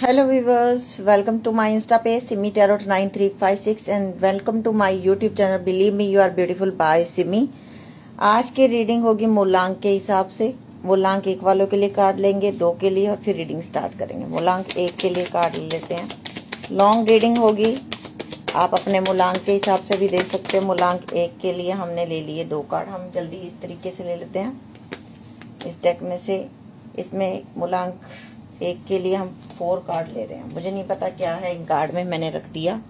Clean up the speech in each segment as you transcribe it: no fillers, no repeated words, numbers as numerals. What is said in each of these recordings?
Hello viewers, welcome to my Insta page Simi Tarot 9356 and welcome to my YouTube channel Believe Me You Are Beautiful by Simi। आज की reading होगी मूलांक के हिसाब से। मूलांक 1 वालों के लिए कार्ड लेंगे, 2 के लिए और फिर रीडिंग स्टार्ट करेंगे। मूलांक 1 के लिए कार्ड ले लेते हैं। लॉन्ग रीडिंग होगी, आप अपने मूलांक के हिसाब से भी दे सकते हैं। मूलांक 1 के लिए हमने ले लिए 2 कार्ड। हम जल्दी इस तरीके से ले लेते हैं इस डेक में से। इसमें मूलांक 1 के लिए हम 4 कार्ड ले रहे हैं। मुझे नहीं पता क्या है, एक कार्ड में मैंने रख दिया।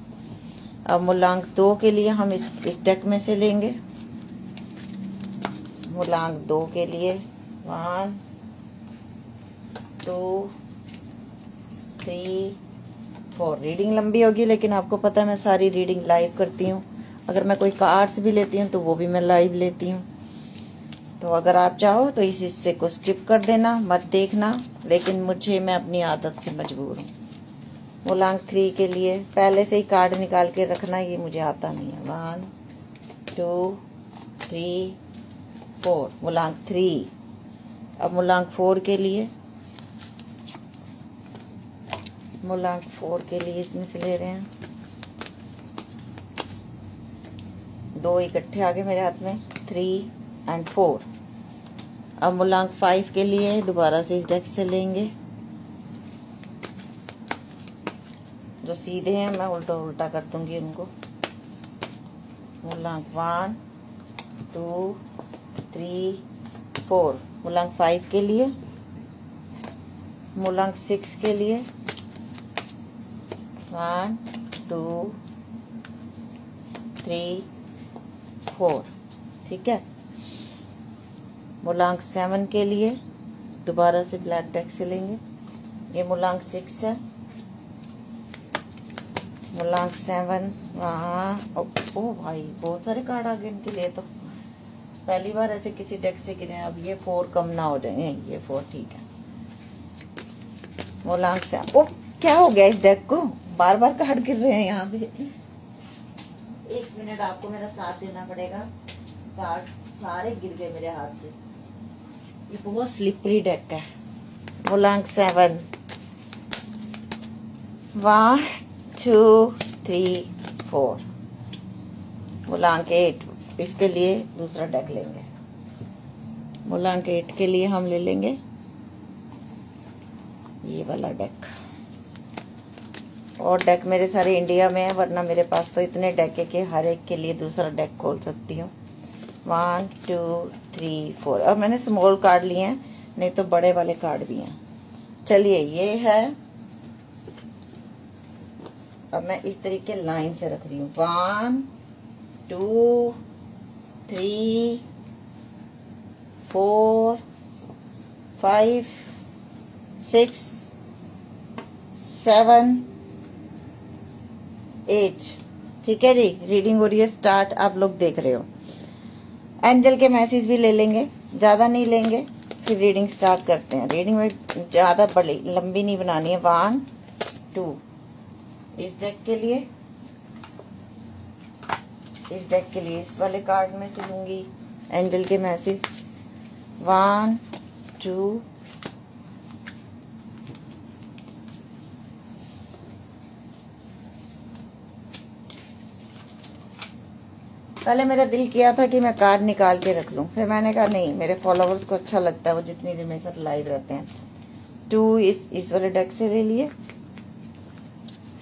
अब मूलांक 2 के लिए हम इस डेक में से लेंगे। मूलांक 2 के लिए 1 2 3 4। रीडिंग लंबी होगी, लेकिन आपको पता है मैं सारी रीडिंग लाइव करती हूँ। अगर मैं कोई कार्ड्स भी लेती हूँ तो वो भी मैं लाइव लेती हूँ। तो अगर आप चाहो तो इस हिस्से को स्किप कर देना, मत देखना, लेकिन मैं अपनी आदत से मजबूर हूँ। मूलांक 3 के लिए पहले से ही कार्ड निकाल के रखना, ये मुझे आता नहीं है। 1 2 3 4, मूलांक 3। अब मूलांक 4 के लिए, मूलांक 4 के लिए इसमें से ले रहे हैं। 2 इकट्ठे आ गए मेरे हाथ में, 3 और 4। अब मूलांक 5 के लिए दोबारा से इस डेक से लेंगे। जो सीधे हैं मैं उल्टा उल्टा कर दूंगी उनको। मूलांक 1 2 3 4, मूलांक 5 के लिए। मूलांक 6 के लिए 1 2 3 4, ठीक है। मूलांक 7 के लिए दोबारा से ब्लैक डेक से लेंगे। ये मूलांक 6 है। मूलांक 7 ओ भाई बहुत सारे कार्ड आ गए इनके लिए। तो पहली बार ऐसे किसी डेक से गिरे। अब ये 4 कम ना हो जाए, ये 4 ठीक है। मूलांक 7। ओ क्या हो गया इस डेक को, बार बार कार्ड गिर रहे हैं यहाँ पे। 1 मिनट आपको मेरा साथ देना पड़ेगा। कार्ड सारे गिर गए मेरे हाथ से। ये बहुत स्लिपरी डेक है। मूलांक 7 1 2 3 4। मूलांक 8, इसके लिए दूसरा डेक लेंगे। मूलांक 8 के लिए हम ले लेंगे ये वाला डेक। और डेक मेरे सारे इंडिया में है, वरना मेरे पास तो इतने डेक है कि हर एक के लिए दूसरा डेक खोल सकती हूँ। 1 2 3 4। अब मैंने स्मॉल कार्ड लिए हैं, नहीं तो बड़े वाले कार्ड भी हैं। चलिए ये है। अब मैं इस तरीके लाइन से रख रही हूँ। 1 2 3 4 5 6 7 8, ठीक है जी। रीडिंग हो रही है स्टार्ट, आप लोग देख रहे हो। एंजल के मैसेज भी ले लेंगे, ज़्यादा नहीं लेंगे, फिर रीडिंग स्टार्ट करते हैं। रीडिंग में ज़्यादा बड़ी लंबी नहीं बनानी है। 1 2 इस डेक के लिए, इस डेक के लिए इस वाले कार्ड में से लूंगी एंजल के मैसेज। 1 2 पहले मेरा दिल किया था कि मैं कार्ड निकाल के रख लूं, फिर मैंने कहा नहीं, मेरे फॉलोवर्स को अच्छा लगता है, वो जितनी देर मेरे साथ लाइव रहते हैं। 2 इस वाले डेक से ले लिए,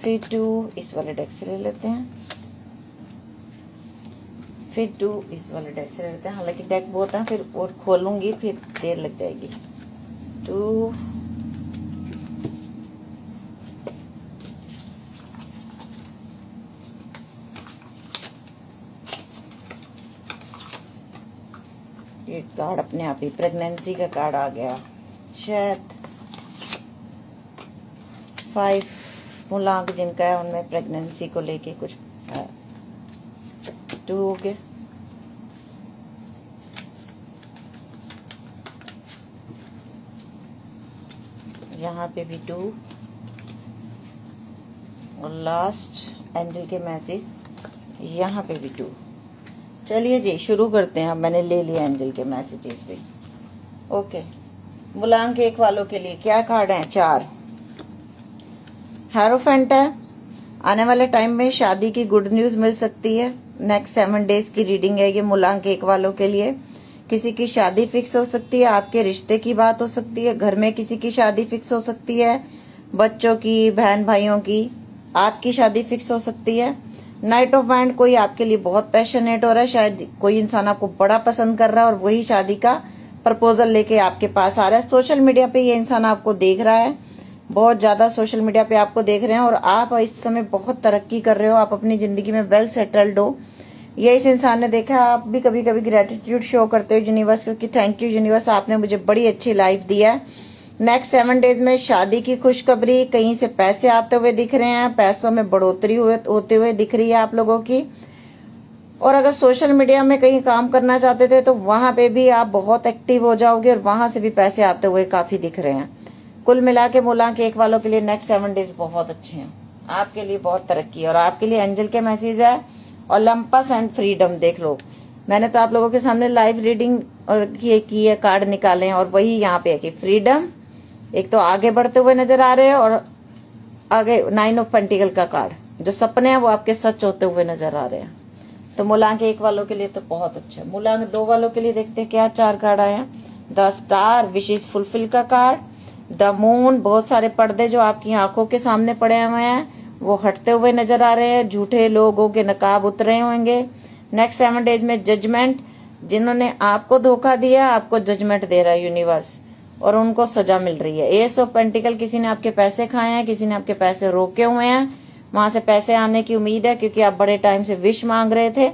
फिर 2 इस वाले डेक से ले लेते हैं, फिर 2 इस वाले डेक से ले लेते हैं। हालांकि डेक बहुत है, फिर और खोलूंगी फिर देर लग जाएगी। 2 ये कार्ड अपने आप ही प्रेगनेंसी का कार्ड आ गया शायद। 5 मूलांक जिनका है उनमें प्रेगनेंसी को लेके कुछ है। 2 हो गए। यहाँ पे भी 2 और लास्ट एंजल के मैसेज यहाँ पे भी 2। चलिए जी शुरू करते हैं। अब मैंने ले लिया एंजल के मैसेजेस भी। ओके, मूलांक 1 वालों के लिए क्या कार्ड है? 4 हेरोफेंट है, आने वाले टाइम में शादी की गुड न्यूज मिल सकती है। नेक्स्ट 7 डेज की रीडिंग है ये मूलांक 1 वालों के लिए। किसी की शादी फिक्स हो सकती है, आपके रिश्ते की बात हो सकती है, घर में किसी की शादी फिक्स हो सकती है, बच्चों की, बहन भाइयों की, आपकी शादी फिक्स हो सकती है। नाइट ऑफ वाइंड, कोई आपके लिए बहुत पैशनेट हो रहा है, शायद कोई इंसान आपको बड़ा पसंद कर रहा है और वही शादी का प्रपोजल लेके आपके पास आ रहा है। सोशल मीडिया पे ये इंसान आपको देख रहा है, बहुत ज्यादा सोशल मीडिया पे आपको देख रहे हैं और आप इस समय बहुत तरक्की कर रहे हो, आप अपनी जिंदगी में वेल सेटल्ड हो, ये इस इंसान ने देखा। आप भी कभी कभी ग्रेटिट्यूड शो करते हो यूनिवर्स को कि थैंक यू यूनिवर्स, आपने मुझे बड़ी अच्छी लाइफ दी है। नेक्स्ट 7 डेज में शादी की खुशखबरी, कहीं से पैसे आते हुए दिख रहे हैं, पैसों में बढ़ोतरी होते हुए दिख रही है आप लोगों की। और अगर सोशल मीडिया में कहीं काम करना चाहते थे तो वहां पे भी आप बहुत एक्टिव हो जाओगे और वहां से भी पैसे आते हुए काफी दिख रहे हैं। कुल मिला के मूलांक 1 वालों के लिए नेक्स्ट 7 डेज बहुत अच्छे हैं, आपके लिए बहुत तरक्की। और आपके लिए एंजल के मैसेज है ओलंपस एंड फ्रीडम। देख लो, मैंने तो आप लोगों के सामने लाइव रीडिंग की है, कार्ड निकाले हैं और वही यहाँ पे है कि फ्रीडम, एक तो आगे बढ़ते हुए नजर आ रहे हैं और आगे 9 ऑफ पेंटिकल का कार्ड, जो सपने हैं वो आपके सच होते हुए नजर आ रहे हैं। तो मूलांक 1 वालों के लिए तो बहुत अच्छा है। मूलांक 2 वालों के लिए देखते हैं क्या 4 कार्ड आए हैं। द स्टार, विशेष फुलफिल का कार्ड, द मून, बहुत सारे पर्दे जो आपकी आंखों के सामने पड़े हुए हैं वो हटते हुए नजर आ रहे हैं, झूठे लोगों के नकाब उतरे होंगे। नेक्स्ट 7 डेज में जजमेंट, जिन्होंने आपको धोखा दिया आपको जजमेंट दे रहा है यूनिवर्स और उनको सजा मिल रही है। एस ऑफ पेंटिकल, किसी ने आपके पैसे खाए हैं, किसी ने आपके पैसे रोके हुए हैं, वहां से पैसे आने की उम्मीद है क्योंकि आप बड़े टाइम से विश मांग रहे थे।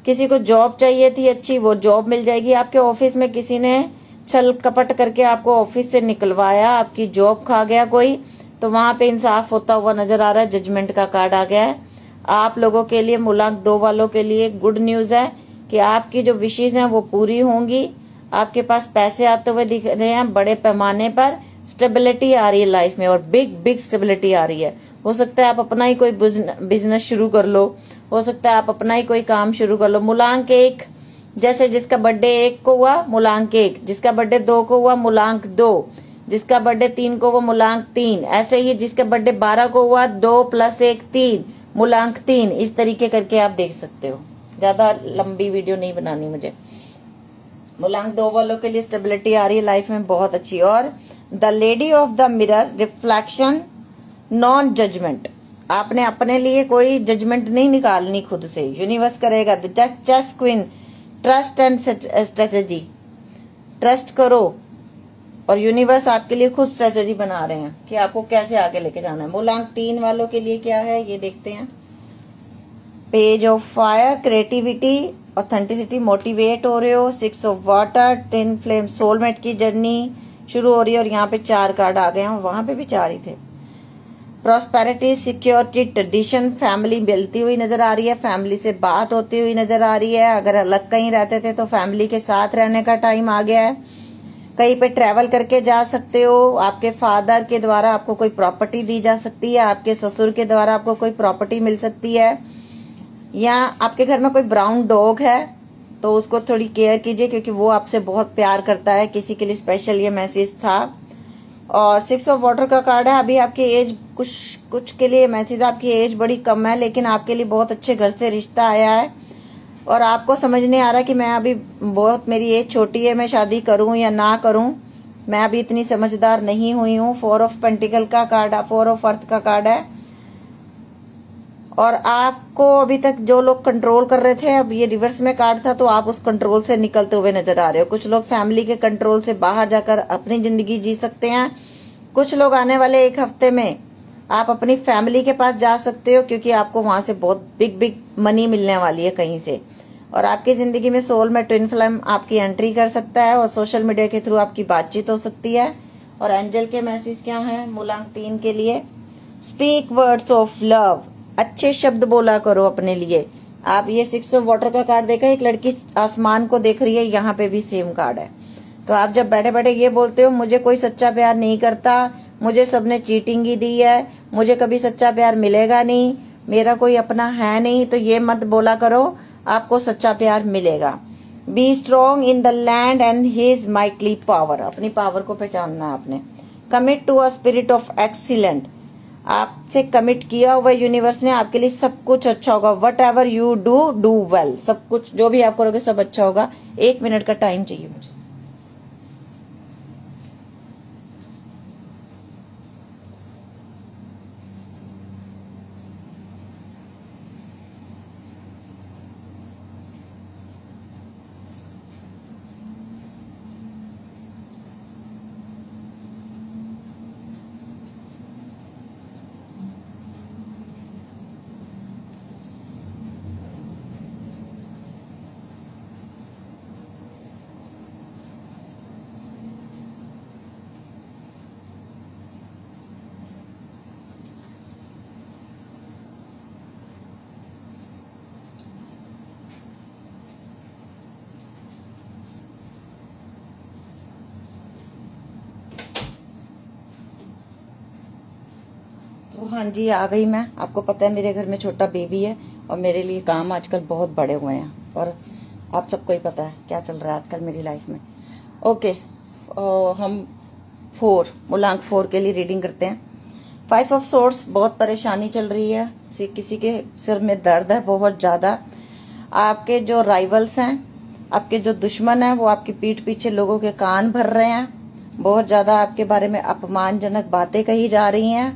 किसी को जॉब चाहिए थी अच्छी, वो जॉब मिल जाएगी। आपके ऑफिस में किसी ने छल कपट करके आपको ऑफिस से निकलवाया, आपकी जॉब खा गया कोई, तो वहां पे इंसाफ होता हुआ नजर आ रहा है। जजमेंट का कार्ड आ गया है। आप लोगों के लिए, मूलांक 2 वालों के लिए गुड न्यूज है कि आपकी जो विशेष हैं वो पूरी होंगी। आपके पास पैसे आते हुए दिख रहे हैं, बड़े पैमाने पर स्टेबिलिटी आ रही है लाइफ में और बिग स्टेबिलिटी आ रही है। हो सकता है आप अपना ही कोई बिजनेस शुरू कर लो, हो सकता है आप अपना ही कोई काम शुरू कर लो। मूलांक 1, जैसे जिसका बर्थडे 1 को हुआ मूलांक 1, जिसका बर्थडे 2 को हुआ मूलांक 2, जिसका बर्थडे 3 को हुआ मूलांक 3, ऐसे ही जिसका बर्थडे 12 को हुआ 2 + 1 3 मूलांक 3। इस तरीके करके आप देख सकते हो, ज्यादा लंबी वीडियो नहीं बनानी मुझे। मूलांक 2 वालों के लिए स्टेबिलिटी आ रही है लाइफ में बहुत अच्छी। और the lady of the mirror, reflection, non judgement, आपने अपने लिए कोई जजमेंट नहीं निकालनी खुद से, यूनिवर्स करेगा। The chess queen, trust and strategy, trust करो और यूनिवर्स आपके लिए खुद स्ट्रेटेजी बना रहे हैं कि आपको कैसे आगे लेके जाना है। मूलांक 3 वालों के लिए क्या है ये देखते हैं। Page of fire, creativity, authenticity, motivate हो रहे हो। 6 of water, twin flame, soulmate की जर्नी शुरू हो रही है और यहाँ पे 4 कार्ड आ गए हैं और वहां पे भी 4 ही थे। प्रॉस्पेरिटी, सिक्योरिटी, ट्रेडिशन, फैमिली मिलती हुई नजर आ रही है, फैमिली से बात होती हुई नजर आ रही है। अगर अलग कहीं रहते थे तो फैमिली के साथ रहने का टाइम आ गया है। कहीं पे ट्रैवल करके जा सकते हो, आपके फादर के द्वारा आपको कोई प्रॉपर्टी दी जा सकती है, आपके ससुर के द्वारा आपको कोई प्रॉपर्टी मिल सकती है, या आपके घर में कोई ब्राउन डॉग है तो उसको थोड़ी केयर कीजिए क्योंकि वो आपसे बहुत प्यार करता है। किसी के लिए स्पेशल ये मैसेज था। और 6 ऑफ वाटर का कार्ड है। अभी आपकी एज, कुछ के लिए मैसेज, आपकी एज बड़ी कम है लेकिन आपके लिए बहुत अच्छे घर से रिश्ता आया है और आपको समझ नहीं आ रहा कि मैं अभी बहुत, मेरी एज छोटी है, मैं शादी करूं या ना करूं, मैं अभी इतनी समझदार नहीं हुई हूँ। 4 ऑफ पेंटिकल का कार्ड, 4 ऑफ अर्थ का कार्ड है। और आपको अभी तक जो लोग कंट्रोल कर रहे थे, अब ये रिवर्स में कार्ड था तो आप उस कंट्रोल से निकलते हुए नजर आ रहे हो। कुछ लोग फैमिली के कंट्रोल से बाहर जाकर अपनी जिंदगी जी सकते हैं। कुछ लोग आने वाले 1 हफ्ते में आप अपनी फैमिली के पास जा सकते हो क्योंकि आपको वहां से बहुत बिग मनी मिलने वाली है कहीं से। और आपकी जिंदगी में सोल में ट्विन फ्लेम आपकी एंट्री कर सकता है और सोशल मीडिया के थ्रू आपकी बातचीत हो सकती है। और एंजल के मैसेज क्या है मूलांक 3 के लिए? स्पीक वर्ड्स ऑफ लव, अच्छे शब्द बोला करो अपने लिए। आप ये 6 ऑफ वाटर का कार्ड देखा, एक लड़की आसमान को देख रही है, यहाँ पे भी सेम कार्ड है। तो आप जब बैठे बैठे ये बोलते हो मुझे कोई सच्चा प्यार नहीं करता, मुझे सबने चीटिंग ही दी है, मुझे कभी सच्चा प्यार मिलेगा नहीं, मेरा कोई अपना है नहीं, तो ये मत बोला करो, आपको सच्चा प्यार मिलेगा। Be strong in the land and his mightily power, अपनी पावर को पहचानना है आपने। Commit to a spirit of excellent, आपसे कमिट किया हुआ यूनिवर्स ने, आपके लिए सब कुछ अच्छा होगा। What ever you do well, सब कुछ जो भी आप करोगे सब अच्छा होगा। 1 मिनट का टाइम चाहिए मुझे। तो हाँ जी, आ गई मैं। आपको पता है मेरे घर में छोटा बेबी है और मेरे लिए काम आजकल बहुत बड़े हुए हैं, और आप सबको ही पता है क्या चल रहा है आजकल मेरी लाइफ में। ओके, हम 4 मूलांक 4 के लिए रीडिंग करते हैं। 5 ऑफ सोर्स, बहुत परेशानी चल रही है, किसी के सिर में दर्द है बहुत ज़्यादा। आपके जो राइवल्स हैं, आपके जो दुश्मन हैं, वो आपकी पीठ पीछे लोगों के कान भर रहे हैं। बहुत ज़्यादा आपके बारे में अपमानजनक बातें कही जा रही हैं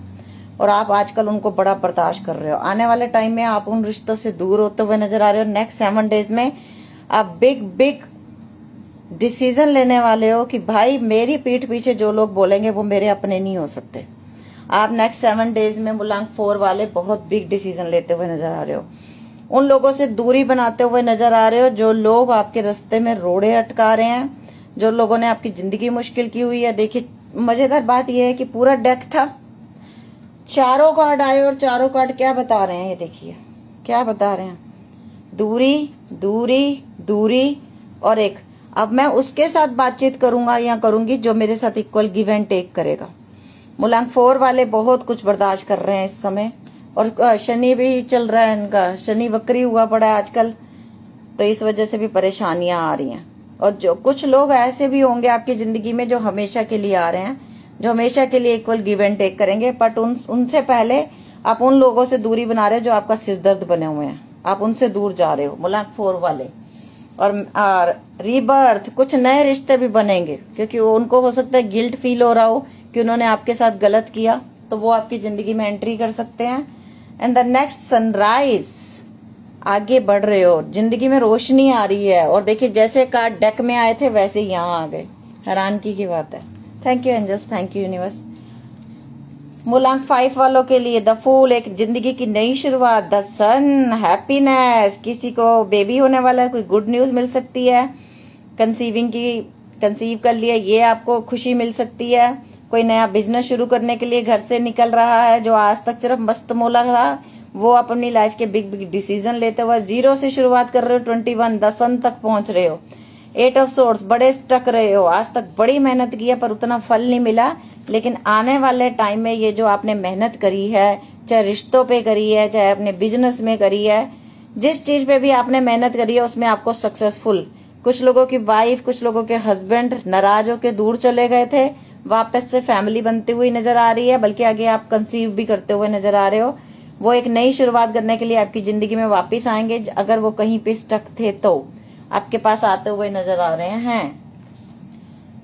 और आप आजकल उनको बड़ा बर्दाश्त कर रहे हो। आने वाले टाइम में आप उन रिश्तों से दूर होते हुए नजर आ रहे हो। नेक्स्ट 7 डेज में आप बिग डिसीजन लेने वाले हो कि भाई मेरी पीठ पीछे जो लोग बोलेंगे वो मेरे अपने नहीं हो सकते। आप नेक्स्ट 7 डेज में मूलांक 4 वाले बहुत बिग डिसीजन लेते हुए नजर आ रहे हो। उन लोगों से दूरी बनाते हुए नजर आ रहे हो जो लोग आपके रास्ते में रोड़े अटका रहे हैं, जो लोगों ने आपकी जिंदगी मुश्किल की हुई है। देखिए, मजेदार बात यह है कि पूरा डेक था, चारों कार्ड आए और चारों कार्ड क्या बता रहे हैं, ये देखिए क्या बता रहे हैं। दूरी, दूरी, दूरी और एक। अब मैं उसके साथ बातचीत करूंगा या करूंगी जो मेरे साथ इक्वल गिव एंड टेक करेगा। मूलांक 4 वाले बहुत कुछ बर्दाश्त कर रहे हैं इस समय, और शनि भी चल रहा है इनका, शनि वक्री हुआ पड़ा है आजकल, तो इस वजह से भी परेशानियां आ रही हैं। और जो कुछ लोग ऐसे भी होंगे आपकी जिंदगी में जो हमेशा के लिए आ रहे हैं, जो हमेशा के लिए इक्वल गिव एंड टेक करेंगे, बट उनसे पहले आप उन लोगों से दूरी बना रहे हो जो आपका सिरदर्द बने हुए हैं, आप उनसे दूर जा रहे हो मूलांक 4 वाले। और रीबर्थ, कुछ नए रिश्ते भी बनेंगे क्योंकि उनको हो सकता है गिल्ट फील हो रहा हो कि उन्होंने आपके साथ गलत किया, तो वो आपकी जिंदगी में एंट्री कर सकते हैं। एंड द नेक्स्ट सनराइज, आगे बढ़ रहे हो, जिंदगी में रोशनी आ रही है। और देखिए जैसे कार्ड डेक में आए थे वैसे ही यहाँ आ गए, हैरानगी की बात है। Thank you angels, thank you universe. मूलांक 5 वालों के लिए द फूल, एक जिंदगी की नई शुरुआत। द सन, हैप्पीनेस, किसी को बेबी होने वाला है, कोई गुड न्यूज मिल सकती है। कंसीव कर लिया, ये आपको खुशी मिल सकती है। कोई नया बिजनेस शुरू करने के लिए घर से निकल रहा है, जो आज तक सिर्फ मस्त मोला था, वो अपनी लाइफ के बिग डिसीजन लेते हुए 0 से शुरुआत कर रहे हो। 21 द सन तक पहुंच रहे हो। 8 ऑफ सोर्स, बड़े स्टक रहे हो, आज तक बड़ी मेहनत की है पर उतना फल नहीं मिला, लेकिन आने वाले टाइम में ये जो आपने मेहनत करी है, चाहे रिश्तों पे करी है, चाहे अपने बिजनेस में करी है, जिस चीज पे भी आपने मेहनत करी है उसमें आपको सक्सेसफुल। कुछ लोगों की वाइफ, कुछ लोगों के हस्बैंड नाराज होकर दूर चले गए थे, वापस से फैमिली बनती हुई नजर आ रही है, बल्कि आगे आप कंसीव भी करते हुए नजर आ रहे हो। वो एक नई शुरुआत करने के लिए आपकी जिंदगी में वापस आएंगे, अगर वो कहीं पे स्टक थे तो आपके पास आते हुए नजर आ रहे हैं।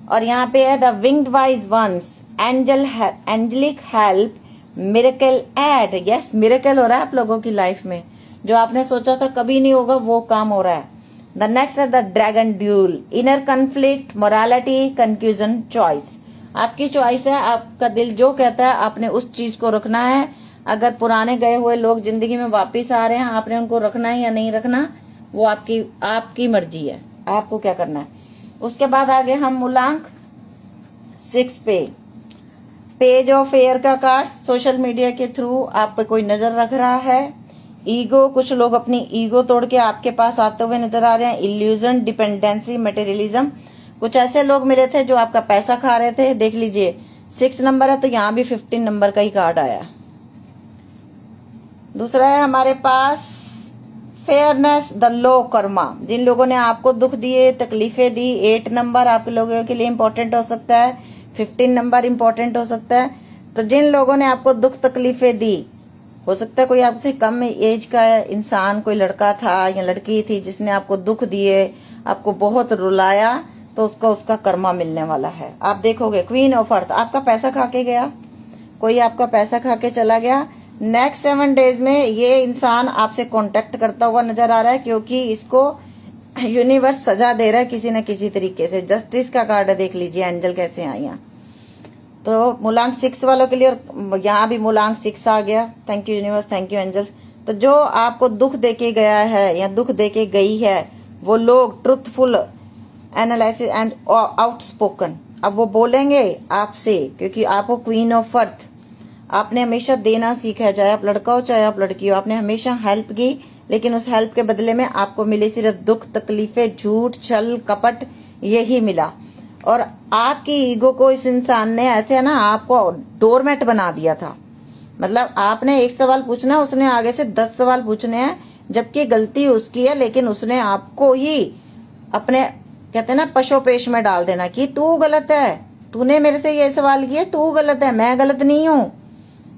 और यहाँ पे है the winged wise ones, angelic help, miracle aid. Yes, miracle हो रहा है आप लोगों की लाइफ में, जो आपने सोचा था कभी नहीं होगा वो काम हो रहा है। द नेक्स्ट है the dragon dual, inner conflict, morality, confusion, choice. आपकी चॉइस है, आपका दिल जो कहता है आपने उस चीज को रखना है। अगर पुराने गए हुए लोग जिंदगी में वापिस आ रहे हैं, आपने उनको रखना है या नहीं रखना, वो आपकी मर्जी है, आपको क्या करना है। उसके बाद आगे हम मूलांक 6 पे, पेज ऑफ एयर का कार्ड। सोशल मीडिया के थ्रू आप पे कोई नजर रख रहा है। ईगो, कुछ लोग अपनी ईगो तोड़ के आपके पास आते हुए नजर आ रहे हैं। इल्यूजन, डिपेंडेंसी, मटेरियलिज्म, कुछ ऐसे लोग मिले थे जो आपका पैसा खा रहे थे। देख लीजिए 6 नंबर है तो यहाँ भी 15 नंबर का ही कार्ड आया। दूसरा है हमारे पास फेयरनेस, द लो कर्मा, जिन लोगों ने आपको दुख दिए, तकलीफें दी। 8 नंबर आप लोगों के लिए इंपॉर्टेंट हो सकता है, 15 नंबर इंपॉर्टेंट हो सकता है। तो जिन लोगों ने आपको दुख तकलीफें दी, हो सकता है कोई आपसे कम एज का इंसान, कोई लड़का था या लड़की थी जिसने आपको दुख दिए, आपको बहुत रुलाया, तो उसका कर्मा मिलने वाला है। आप देखोगे क्वीन ऑफ अर्थ, आपका पैसा खा के गया, कोई आपका पैसा खा के चला गया। नेक्स्ट 7 डेज में ये इंसान आपसे कांटेक्ट करता हुआ नजर आ रहा है, क्योंकि इसको यूनिवर्स सजा दे रहा है किसी न किसी तरीके से। जस्टिस का कार्ड है, देख लीजिए एंजल कैसे आई हैं। तो मूलांक 6 वालों के लिए, और यहाँ भी मूलांक 6 आ गया। Thank you universe, thank you angels. तो जो आपको दुख देके गया है या दुख देके गई है, वो लोग ट्रुथफुल, एनालिसिस एंड आउटस्पोकन, अब वो बोलेंगे आपसे, क्योंकि आपको क्वीन ऑफ अर्थ, आपने हमेशा देना सीखा है, चाहे आप लड़का हो चाहे आप लड़की हो। आपने हमेशा हेल्प की, लेकिन उस हेल्प के बदले में आपको मिली सिर्फ दुख तकलीफें, झूठ, छल, कपट, यही मिला। और आपकी ईगो को इस इंसान ने ऐसे ना आपको डोरमेट बना दिया था। मतलब आपने एक सवाल पूछना, उसने आगे से 10 सवाल पूछने हैं, जबकि गलती उसकी है, लेकिन उसने आपको ही अपने, कहते हैं ना, पशोपेश में डाल देना कि तू गलत है, तूने मेरे से ये सवाल किए, तू गलत है, मैं गलत नहीं हूं,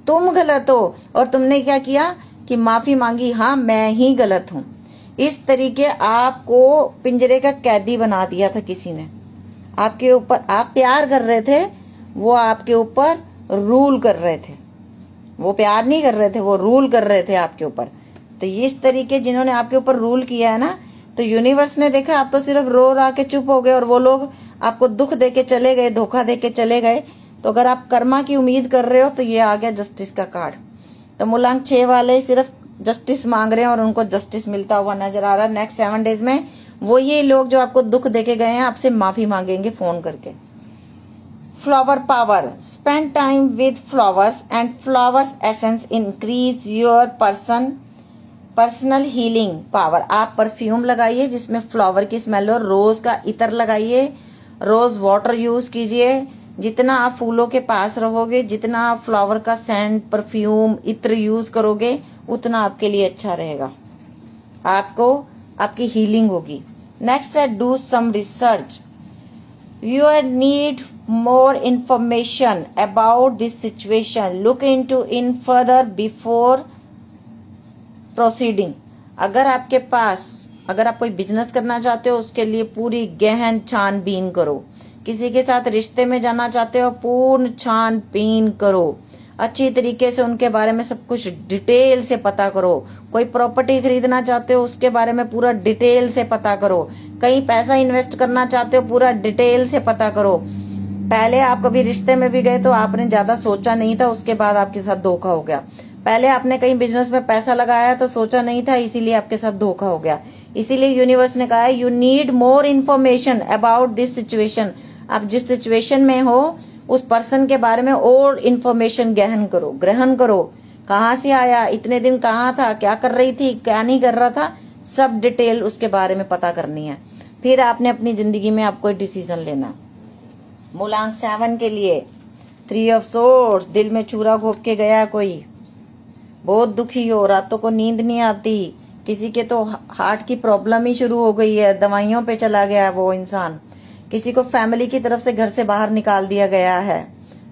तुम गलत हो। और तुमने क्या किया कि माफी मांगी, हाँ मैं ही गलत हूं। इस तरीके आपको पिंजरे का कैदी बना दिया था किसी ने। आपके ऊपर, आप प्यार कर रहे थे, वो आपके ऊपर रूल कर रहे थे। वो प्यार नहीं कर रहे थे, वो रूल कर रहे थे आपके ऊपर। तो इस तरीके जिन्होंने आपके ऊपर रूल किया है ना, तो यूनिवर्स ने देखा आप तो सिर्फ रो रा के चुप हो गए, और वो लोग आपको दुख दे के चले गए, धोखा दे के चले गए। तो अगर आप कर्मा की उम्मीद कर रहे हो, तो ये आ गया जस्टिस का कार्ड। तो मूलांक 6 वाले सिर्फ जस्टिस मांग रहे हैं, और उनको जस्टिस मिलता हुआ नजर आ रहा है। नेक्स्ट 7 डेज में वो ये लोग जो आपको दुख देके गए हैं, आपसे माफी मांगेंगे फोन करके। Flower power, spend time with flowers and flowers essence increase your personal healing power. आप परफ्यूम लगाइए जिसमें फ्लावर की स्मेल हो, रोज का इत्र लगाइए, रोज वाटर यूज कीजिए। जितना आप फूलों के पास रहोगे, जितना आप फ्लावर का सेंट, परफ्यूम, इत्र यूज करोगे, उतना आपके लिए अच्छा रहेगा, आपको आपकी हीलिंग होगी। नेक्स्ट है do some research, you need more information about this situation, look into in further before proceeding। अगर आपके पास, अगर आप कोई बिजनेस करना चाहते हो, उसके लिए पूरी गहन छानबीन करो। किसी के साथ रिश्ते में जाना चाहते हो, पूर्ण छानबीन करो, अच्छी तरीके से उनके बारे में सब कुछ डिटेल से पता करो। कोई प्रॉपर्टी खरीदना चाहते हो, उसके बारे में पूरा डिटेल से पता करो। कहीं पैसा इन्वेस्ट करना चाहते हो, पूरा डिटेल से पता करो। पहले आप कभी रिश्ते में भी गए तो आपने ज्यादा सोचा नहीं था, उसके बाद आपके साथ धोखा हो गया। पहले आपने कहीं बिजनेस में पैसा लगाया तो सोचा नहीं था, इसीलिए आपके साथ धोखा हो गया। इसीलिए यूनिवर्स ने कहा है you need more information about this situation. आप जिस सिचुएशन में हो, उस पर्सन के बारे में और इन्फॉर्मेशन ग्रहण करो। कहाँ से आया, इतने दिन कहाँ था, क्या कर रही थी, क्या नहीं कर रहा था, सब डिटेल उसके बारे में पता करनी है। फिर आपने अपनी जिंदगी में आप कोई डिसीजन लेना। मूलांक 7 के लिए 3 ऑफ सोर्ड्स, दिल में चूरा घोप के गया कोई, बहुत दुखी हो, रातों को नींद नहीं आती, किसी के तो हार्ट की प्रॉब्लम ही शुरू हो गई है, दवाइयों पे चला गया वो इंसान, किसी को फैमिली की तरफ से घर से बाहर निकाल दिया गया है,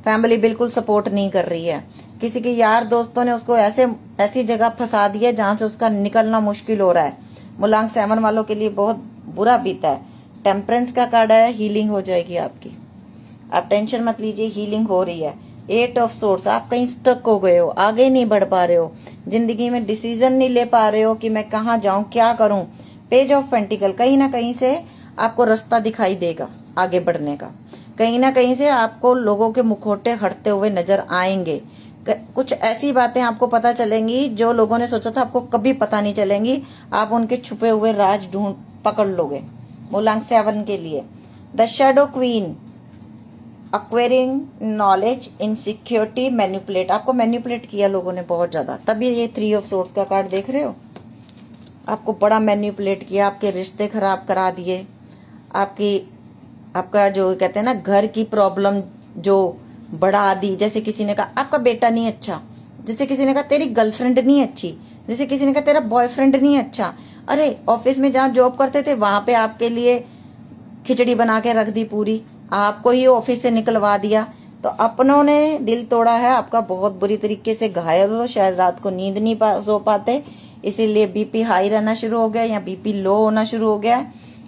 फैमिली बिल्कुल सपोर्ट नहीं कर रही है, किसी के यार दोस्तों ने उसको ऐसी जगह फंसा दिया जहां से उसका निकलना मुश्किल हो रहा है। मूलांक 7 वालों के लिए बहुत बुरा बीता है। टेम्परेंस का कार्ड है, हीलिंग हो जाएगी आपकी, आप टेंशन मत लीजिए, हीलिंग हो रही है। 8 ऑफ सोर्स, आप कहीं स्टक हो गए हो, आगे नहीं बढ़ पा रहे हो, जिंदगी में डिसीजन नहीं ले पा रहे हो कि मैं कहाँ जाऊं, क्या करूं। पेज ऑफ पेंटिकल, कहीं ना कहीं से आपको रास्ता दिखाई देगा आगे बढ़ने का, कहीं ना कहीं से आपको लोगों के मुखौटे हटते हुए नजर आएंगे। कुछ ऐसी बातें आपको पता चलेंगी जो लोगों ने सोचा था आपको कभी पता नहीं चलेंगी, आप उनके छुपे हुए राज पकड़ लोगे। मूलांक 7 के लिए the shadow queen, acquiring knowledge, insecurity, manipulate, आपको मैनिपुलेट किया लोगों ने बहुत ज्यादा, तभी ये 3 ऑफ सोर्ड्स का कार्ड देख रहे हो। आपको बड़ा मैनिपुलेट किया, आपके रिश्ते खराब करा दिए, आपका जो कहते हैं ना घर की प्रॉब्लम जो बढ़ा दी। जैसे किसी ने कहा आपका बेटा नहीं अच्छा, जैसे किसी ने कहा तेरी गर्लफ्रेंड नहीं अच्छी, जैसे किसी ने कहा तेरा बॉयफ्रेंड नहीं अच्छा। अरे ऑफिस में जहाँ जॉब करते थे वहां पे आपके लिए खिचड़ी बना के रख दी पूरी, आपको ही ऑफिस से निकलवा दिया। तो अपनों ने दिल तोड़ा है आपका, बहुत बुरी तरीके से घायल हो, शायद रात को नींद नहीं सो पाते, इसीलिए बीपी हाई रहना शुरू हो गया या बीपी लो होना शुरू हो गया।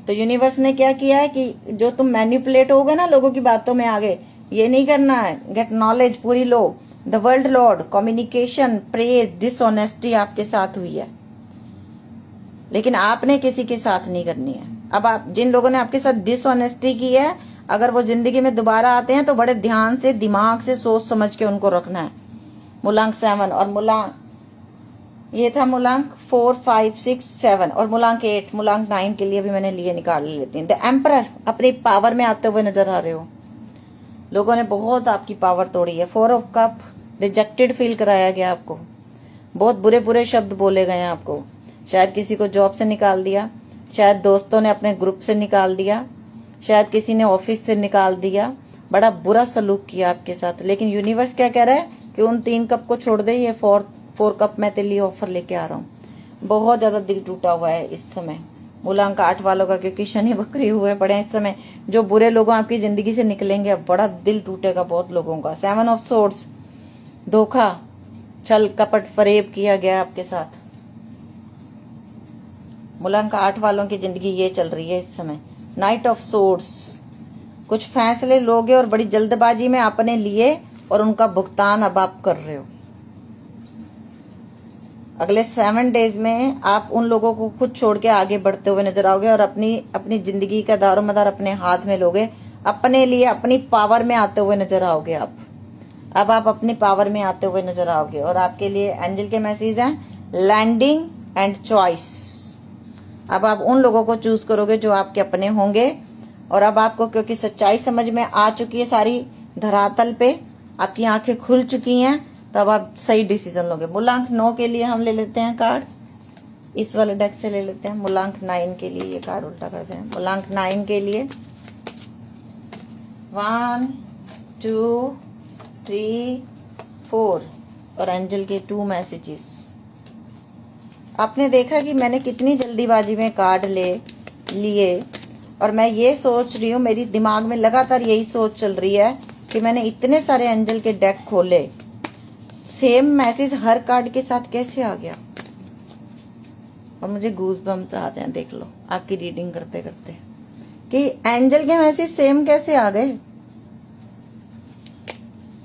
तो यूनिवर्स ने क्या किया है कि जो तुम मैनिपुलेट हो गए ना लोगों की बातों में आगे, ये नहीं करना है। गेट नॉलेज पूरी लो। The world lord, communication, praise, dishonesty आपके साथ हुई है, लेकिन आपने किसी के साथ नहीं करनी है। अब आप जिन लोगों ने आपके साथ डिसऑनेस्टी की है, अगर वो जिंदगी में दोबारा आते हैं तो बड़े ध्यान से, दिमाग से, सोच समझ के उनको रखना है। मूलांक 7 और मूलांक, ये था मूलांक 4, 5, 6, 7 और मूलांक 8, मूलांक 9 के लिए भी मैंने लिए निकाल लेती हूँ। द एम्परर, अपनी पावर में आते हुए नजर आ रहे हो। लोगों ने बहुत आपकी पावर तोड़ी है। 4 ऑफ कप, रिजेक्टेड फील कराया गया आपको, बहुत बुरे बुरे शब्द बोले गए हैं आपको। शायद किसी को जॉब से निकाल दिया, शायद दोस्तों ने अपने ग्रुप से निकाल दिया, शायद किसी ने ऑफिस से निकाल दिया, बड़ा बुरा सलूक किया आपके साथ। लेकिन यूनिवर्स क्या कह रहा है कि उन 3 कप को छोड़ दे, ये 4 कप मैं तेरे लिए ऑफर लेके आ रहा हूँ। बहुत ज्यादा दिल टूटा हुआ है इस समय मूलांक 8 वालों का, क्योंकि शनि वक्री हुए पड़े हैं इस समय। जो बुरे लोग आपकी जिंदगी से निकलेंगे, अब बड़ा दिल टूटेगा बहुत लोगों का। 7 ऑफ सोर्ड्स, धोखा, छल कपट, फरेब किया गया आपके साथ। मूलांक 8 वालों की जिंदगी ये चल रही है इस समय। नाइट ऑफ सोर्ड्स, कुछ फैसले लोगे और बड़ी जल्दबाजी में आपने लिए और उनका भुगतान अब आप कर रहे हो। अगले 7 डेज में आप उन लोगों को खुद छोड़ के आगे बढ़ते हुए नजर आओगे और अपनी जिंदगी का दारोमदार अपने हाथ में लोगे, अपने लिए अपनी पावर में आते हुए नजर आओगे आप। अब आप अपनी पावर में आते हुए नजर आओगे और आपके लिए एंजल के मैसेज हैं, लैंडिंग एंड चॉइस। अब आप उन लोगों को चूज करोगे जो आपके अपने होंगे, और अब आपको क्योंकि सच्चाई समझ में आ चुकी है सारी धरातल पे, आपकी आंखें खुल चुकी हैं, तो अब आप सही डिसीजन लोगे। मूलांक 9 के लिए हम ले लेते हैं कार्ड, इस वाले डेक से ले लेते हैं। मूलांक 9 के लिए ये कार्ड उल्टा करते हैं। मूलांक 9 के लिए 1, 2, 3, 4 और एंजल के 2 मैसेजेस। आपने देखा कि मैंने कितनी जल्दीबाजी में कार्ड ले लिए, और मैं ये सोच रही हूँ, मेरी दिमाग में लगातार यही सोच चल रही है कि मैंने इतने सारे एंजल के डेक खोले, सेम मैसेज हर कार्ड के साथ कैसे आ गया। और मुझे गूज बम्स आ रहे हैं, देख लो आपकी रीडिंग करते करते, कि एंजल के मैसेज सेम कैसे आ गए।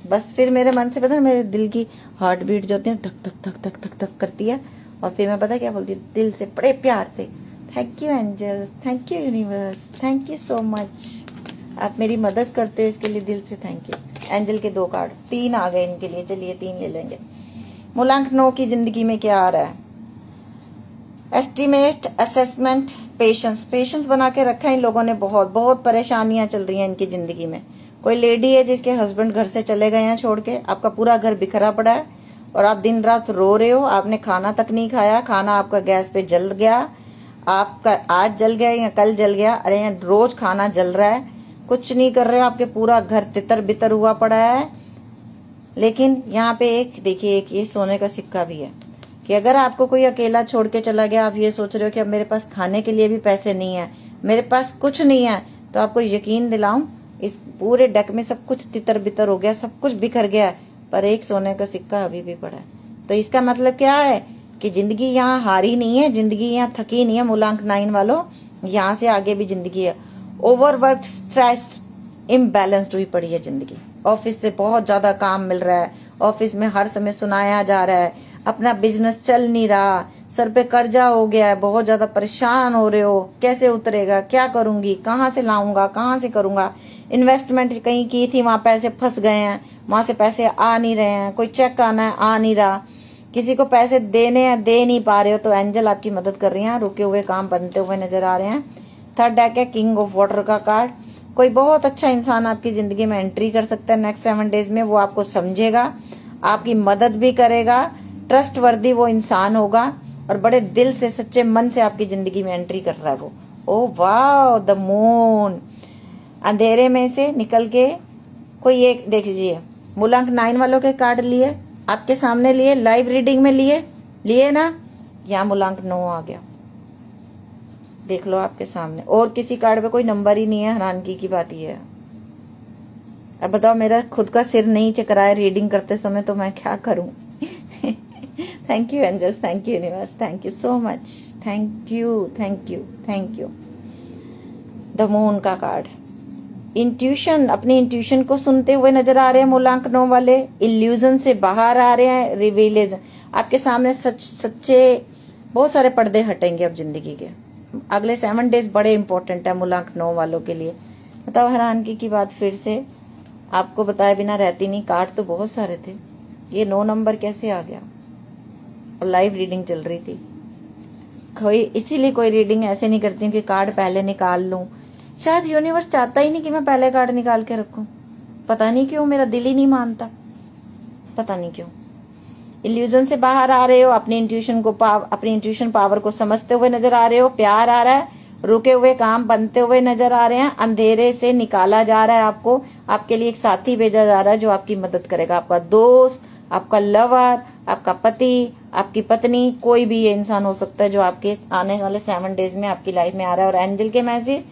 बस फिर मेरे मन से पता है, मेरे दिल की हार्ट बीट जो होती है धक धक धक धक धक धक करती है, और फिर मैं पता क्या बोलती हूँ दिल से, बड़े प्यार से, thank you angel, thank you universe, thank you so much, आप मेरी मदद करते हो, इसके लिए दिल से थैंक यू। एंजल के 2 कार्ड, 3 आ गए इनके लिए, चलिए 3 ले लेंगे। मूलांक 9 की जिंदगी में क्या आ रहा है, एस्टिमेट, असेसमेंट, पेशेंस। पेशेंस बना के रखा है इन लोगों ने, बहुत बहुत परेशानियां चल रही हैं इनकी जिंदगी में। कोई लेडी है जिसके हस्बैंड घर से चले गए हैं छोड़ के, आपका पूरा घर बिखरा पड़ा है और आप दिन रात रो रहे हो। आपने खाना तक नहीं खाया, खाना आपका गैस पे जल गया, आपका आज जल गया या कल जल गया, अरे रोज खाना जल रहा है, कुछ नहीं कर रहे हो, आपके पूरा घर तितर बितर हुआ पड़ा है। लेकिन यहाँ पे एक देखिए, एक ये सोने का सिक्का भी है कि अगर आपको कोई अकेला छोड़ के चला गया, आप ये सोच रहे हो कि अब मेरे पास खाने के लिए भी पैसे नहीं है, मेरे पास कुछ नहीं है, तो आपको यकीन दिलाऊं, इस पूरे डेक में सब कुछ तितर बितर हो गया, सब कुछ बिखर गया है, पर एक सोने का सिक्का अभी भी पड़ा है। तो इसका मतलब क्या है कि जिंदगी यहाँ हारी नहीं है, जिंदगी यहाँ थकी नहीं है। मूलांक 9 वालों, यहाँ से आगे भी जिंदगी है। ओवरवर्क, स्ट्रेस, इम्बैलेंस्ड हुई पड़ी है जिंदगी। ऑफिस से बहुत ज्यादा काम मिल रहा है, ऑफिस में हर समय सुनाया जा रहा है, अपना बिजनेस चल नहीं रहा, सर पे कर्जा हो गया है, बहुत ज्यादा परेशान हो रहे हो, कैसे उतरेगा, क्या करूंगी, कहाँ से लाऊंगा, कहाँ से करूंगा। इन्वेस्टमेंट कहीं की थी, वहां पैसे फंस गए हैं, वहां से पैसे आ नहीं रहे हैं, कोई चेक आना है आ नहीं रहा, किसी को पैसे देने हैं दे नहीं पा रहे हो, तो एंजल आपकी मदद कर रही हैं, रुके हुए काम बनते हुए नजर आ रहे हैं। थर्ड डेक है किंग ऑफ वाटर का कार्ड। कोई बहुत अच्छा इंसान आपकी जिंदगी में एंट्री कर सकता है नेक्स्ट 7 डेज में, वो आपको समझेगा, आपकी मदद भी करेगा, ट्रस्ट वर्दी वो इंसान होगा और बड़े दिल से सच्चे मन से आपकी जिंदगी में एंट्री कर रहा है वो। ओ वाह, द मून, अंधेरे में से निकल के कोई एक, देख लीजिए मूलांक 9 वालों के कार्ड लिए आपके सामने, लिए लाइव रीडिंग में, लिए ना, यहाँ मूलांक 9 आ गया, देख लो आपके सामने, और किसी कार्ड पे कोई नंबर ही नहीं है। हैरानगी की बात यह है, अब बताओ, मेरा खुद का सिर नहीं चकराए रीडिंग करते समय तो मैं क्या करूं। Thank you angels, thank you universe, thank you so much, thank you thank you thank you. The moon का कार्ड, इंट्यूशन, अपनी इंट्यूशन को सुनते हुए नजर आ रहे हैं मूलांक 9 वाले, इल्यूजन से बाहर आ रहे हैं, रिवीलेशन, आपके सामने सच्चे बहुत सारे पर्दे हटेंगे अब जिंदगी के। अगले 7 डेज बड़े इंपॉर्टेंट है मूलांक 9 वालों के लिए। बताओ, हैरानगी की बात फिर से, आपको बताए बिना रहती नहीं, कार्ड तो बहुत सारे थे, ये 9 नंबर कैसे आ गया। और लाइव रीडिंग चल रही थी, इसीलिए कोई रीडिंग ऐसे नहीं करती हूँ कि कार्ड पहले निकाल लूं। शायद यूनिवर्स चाहता ही नहीं कि मैं पहले कार्ड निकाल के रखूं, पता नहीं क्यों, मेरा दिल ही नहीं मानता, पता नहीं क्यों। इल्यूजन से बाहर आ रहे हो, अपनी इंट्यूशन पावर को समझते हुए नजर आ रहे हो, प्यार आ रहा है, रुके हुए काम बनते हुए नजर आ रहे हैं, अंधेरे से निकाला जा रहा है आपको, आपके लिए एक साथी भेजा जा रहा है जो आपकी मदद करेगा, आपका दोस्त, आपका लवर, आपका पति, आपकी पत्नी, कोई भी ये इंसान हो सकता है जो आपके आने वाले 7 डेज में आपकी लाइफ में आ रहा है। और एंजल के मैसेज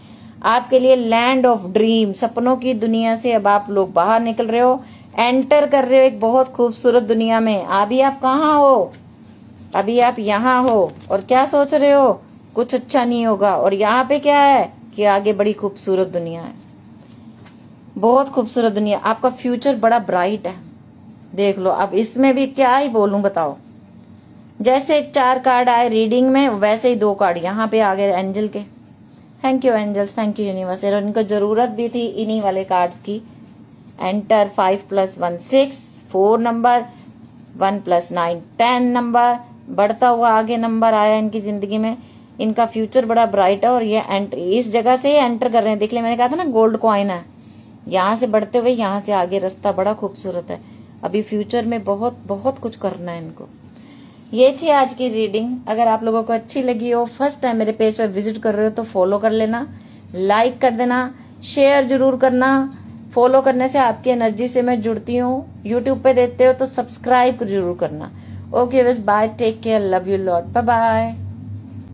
आपके लिए, लैंड ऑफ ड्रीम, सपनों की दुनिया से अब आप लोग बाहर निकल रहे हो, एंटर कर रहे हो एक बहुत खूबसूरत दुनिया में। अभी आप कहाँ हो, अभी आप यहाँ हो और क्या सोच रहे हो, कुछ अच्छा नहीं होगा, और यहाँ पे क्या है कि आगे बड़ी खूबसूरत दुनिया है, बहुत खूबसूरत दुनिया, आपका फ्यूचर बड़ा ब्राइट है। देख लो, अब इसमें भी क्या ही बोलूं, बताओ। जैसे 4 कार्ड आए रीडिंग में, वैसे ही 2 कार्ड यहाँ पे आ गए एंजल के। Thank you angels, thank you universe, और इनको जरूरत भी थी इन्हीं वाले कार्ड्स की। एंटर 5 + 1 6, 4 नंबर, 1 + 9 10 नंबर, बढ़ता हुआ आगे नंबर आया इनकी जिंदगी में। इनका फ्यूचर बड़ा ब्राइट है और ये एंट्री इस जगह से एंटर कर रहे हैं। देख ले, मैंने कहा था ना गोल्ड कॉइन है, यहाँ से बढ़ते हुए यहाँ से आगे रास्ता बड़ा खूबसूरत है। अभी फ्यूचर में बहुत बहुत कुछ करना है इनको। ये थी आज की रीडिंग। अगर आप लोगों को अच्छी लगी हो, फर्स्ट टाइम मेरे पेज पर विजिट कर रहे हो तो फॉलो कर लेना, लाइक कर देना, शेयर जरूर करना। फॉलो करने से आपकी एनर्जी से मैं जुड़ती हूँ। यूट्यूब पे देखते हो तो सब्सक्राइब जरूर करना। ओके बस, bye, take care, love you lot, bye bye.